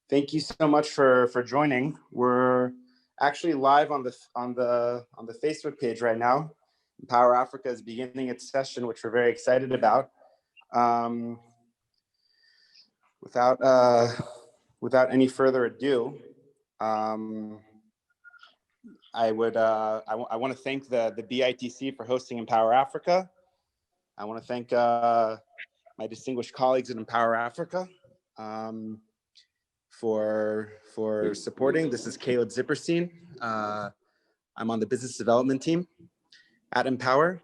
Thank you so much for joining. We're actually live on the Facebook page right now. Empower Africa is beginning its session, which we're very excited about. Without any further ado, I want to thank the BITC for hosting Empower Africa. I want to thank my distinguished colleagues at Empower Africa for supporting. This is Caleb Zipperstein. I'm on the business development team at Empower.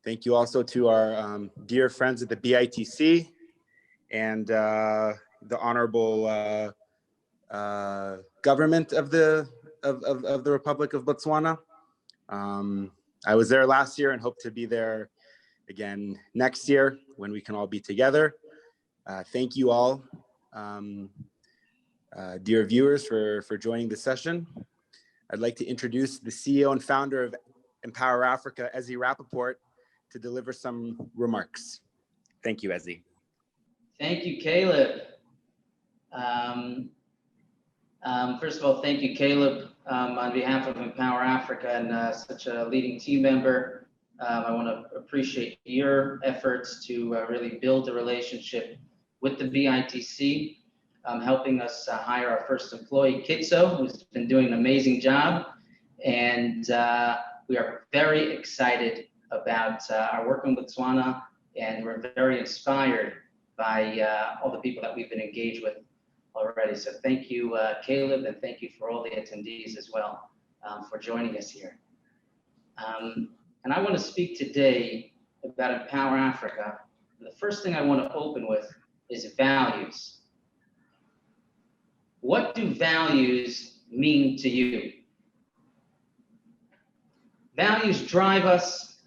Thank you also to our dear friends at the BITC and the honorable government of the Republic of Botswana. I was there last year and hope to be there again next year when we can all be together. Thank you all, dear viewers, for joining the session. I'd like to introduce the CEO and founder of Empower Africa, Ezzy Rappaport, to deliver some remarks. Thank you, Ezzy. Thank you, Caleb. First of all, thank you, Caleb, on behalf of Empower Africa and such a leading team member. I want to appreciate your efforts to really build a relationship with the BITC, helping us hire our first employee, Kitso, who's been doing an amazing job. And we are very excited about our work in Botswana, and we're very inspired by all the people that we've been engaged with already. So thank you, Caleb, and thank you for all the attendees as well for joining us here. And I want to speak today about Empower Africa. And the first thing I want to open with is values. What do values mean to you? Values drive us,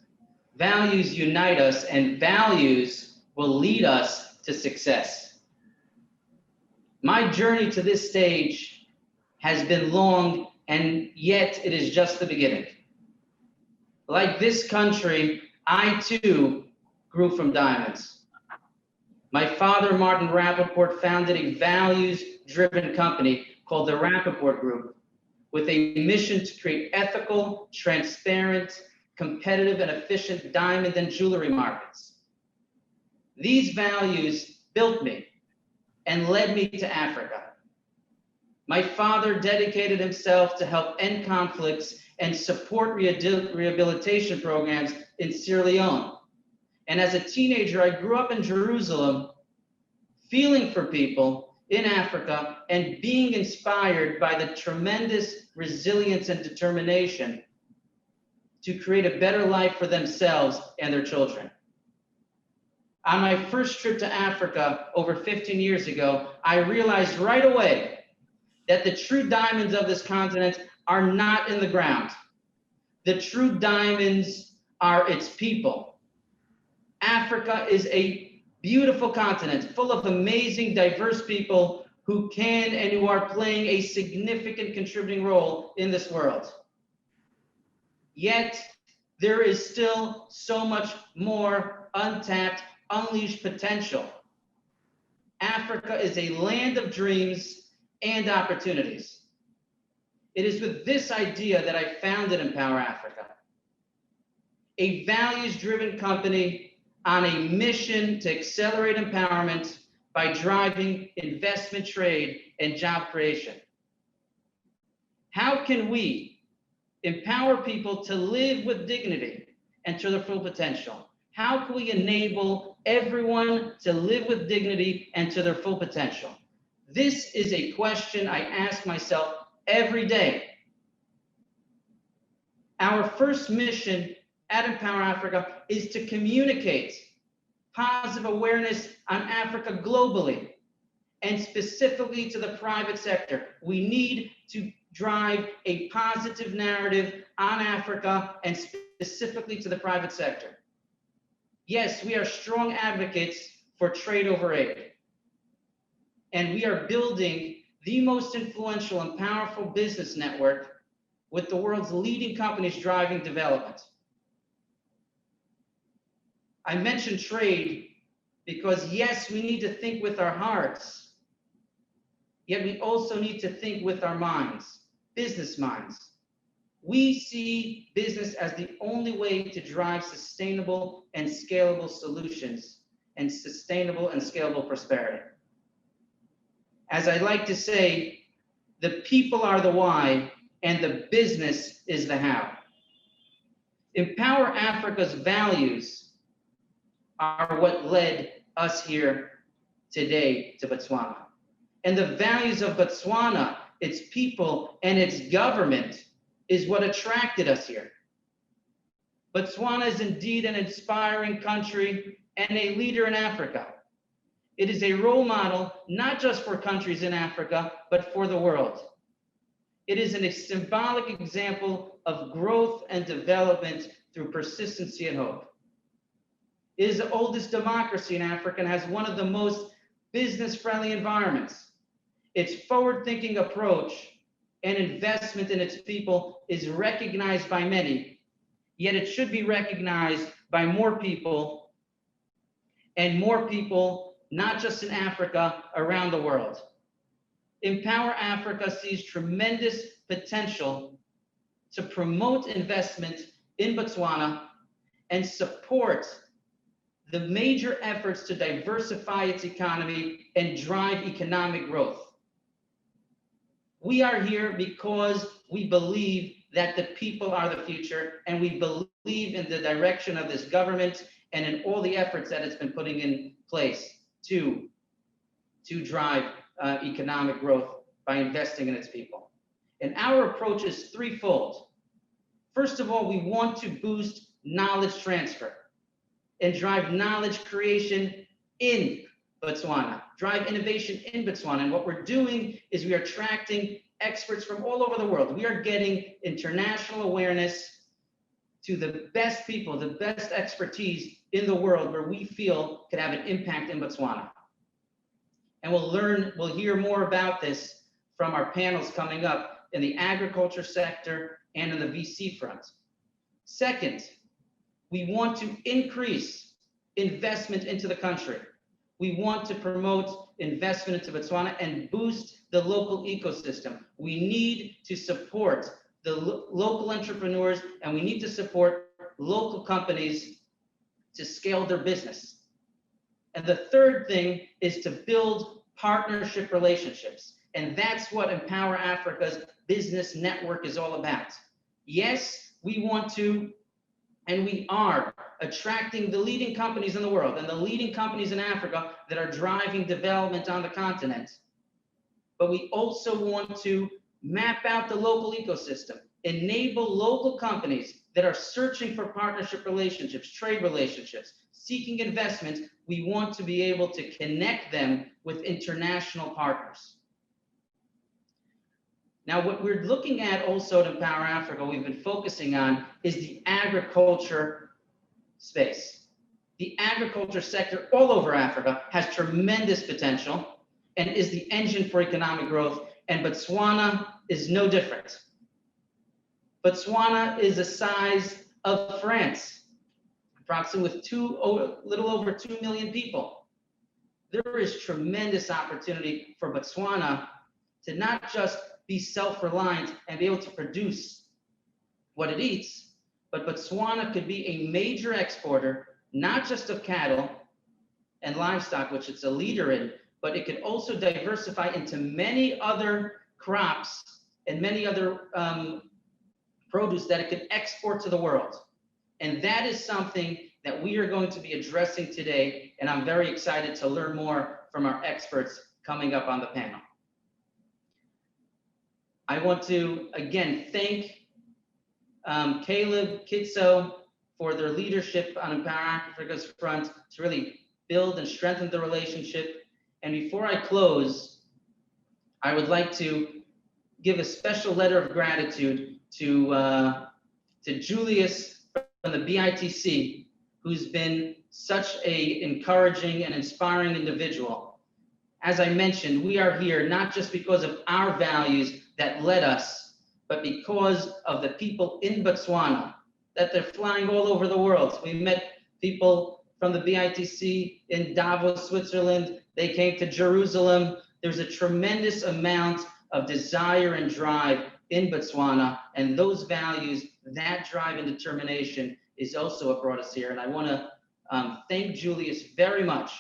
values unite us, and values will lead us to success. My journey to this stage has been long, and yet it is just the beginning. Like this country, I too grew from diamonds. My father, Martin Rappaport, founded a values-driven company called the Rappaport Group with a mission to create ethical, transparent, competitive, and efficient diamond and jewelry markets. These values built me and led me to Africa. My father dedicated himself to help end conflicts and support rehabilitation programs in Sierra Leone. And as a teenager, I grew up in Jerusalem, feeling for people in Africa and being inspired by the tremendous resilience and determination to create a better life for themselves and their children. On my first trip to Africa over 15 years ago, I realized right away that the true diamonds of this continent are not in the ground. The true diamonds are its people. Africa is a beautiful continent full of amazing, diverse people who can and who are playing a significant contributing role in this world. Yet, there is still so much more untapped, unleashed potential. Africa is a land of dreams and opportunities. It is with this idea that I founded Empower Africa, a values-driven company on a mission to accelerate empowerment by driving investment, trade, and job creation. How can we empower people to live with dignity and to their full potential? How can we enable everyone to live with dignity and to their full potential? This is a question I ask myself every day. Our first mission at Empower Africa is to communicate positive awareness on Africa globally and specifically to the private sector. We need to drive a positive narrative on Africa and specifically to the private sector. Yes, we are strong advocates for trade over aid. And we are building the most influential and powerful business network with the world's leading companies driving development. I mentioned trade because yes, we need to think with our hearts. Yet we also need to think with our minds, business minds. We see business as the only way to drive sustainable and scalable solutions and sustainable and scalable prosperity. As I like to say, the people are the why and the business is the how. Empower Africa's values are what led us here today to Botswana. And the values of Botswana, its people and its government, is what attracted us here. Botswana is indeed an inspiring country and a leader in Africa. It is a role model, not just for countries in Africa, but for the world. It is a symbolic example of growth and development through persistency and hope. It is the oldest democracy in Africa and has one of the most business-friendly environments. Its forward-thinking approach and investment in its people is recognized by many, yet it should be recognized by more people, and more people, not just in Africa, around the world. Empower Africa sees tremendous potential to promote investment in Botswana and support the major efforts to diversify its economy and drive economic growth. We are here because we believe that the people are the future, and we believe in the direction of this government and in all the efforts that it's been putting in place to drive economic growth by investing in its people. And our approach is threefold. First of all, we want to boost knowledge transfer and drive knowledge creation in Botswana, drive innovation in Botswana. And what we're doing is we are attracting experts from all over the world. We are getting international awareness to the best people, the best expertise in the world where we feel could have an impact in Botswana. And we'll hear more about this from our panels coming up in the agriculture sector and in the VC front. Second, we want to increase investment into the country. We want to promote investment into Botswana and boost the local ecosystem. We need to support the local entrepreneurs, and we need to support local companies to scale their business. And the third thing is to build partnership relationships. And that's what Empower Africa's business network is all about. Yes, we want to, and we are attracting the leading companies in the world and the leading companies in Africa that are driving development on the continent. But we also want to map out the local ecosystem, enable local companies that are searching for partnership relationships, trade relationships, seeking investment. We want to be able to connect them with international partners. Now, what we're looking at also at Empower Africa, we've been focusing on, is the agriculture space. The agriculture sector all over Africa has tremendous potential and is the engine for economic growth, and Botswana is no different. Botswana is the size of France, approximately with little over 2 million people. There is tremendous opportunity for Botswana to not just be self-reliant and be able to produce what it eats, but Botswana could be a major exporter, not just of cattle and livestock, which it's a leader in, but it could also diversify into many other crops and many other produce that it could export to the world. And that is something that we are going to be addressing today, and I'm very excited to learn more from our experts coming up on the panel. I want to, again, thank Caleb, Kitso, for their leadership on Empower Africa's front to really build and strengthen the relationship. And before I close, I would like to give a special letter of gratitude to Julius from the BITC, who's been such an encouraging and inspiring individual. As I mentioned, we are here not just because of our values that led us, but because of the people in Botswana, that they're flying all over the world. We met people from the BITC in Davos, Switzerland. They came to Jerusalem. There's a tremendous amount of desire and drive in Botswana, and those values, that drive and determination is also what brought us here. And I want to thank Julius very much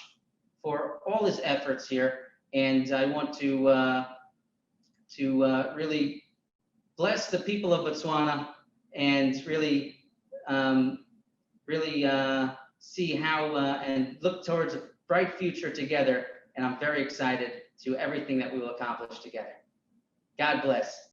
for all his efforts here. And I want to really bless the people of Botswana and really, see how and look towards a bright future together. And I'm very excited to everything that we will accomplish together. God bless.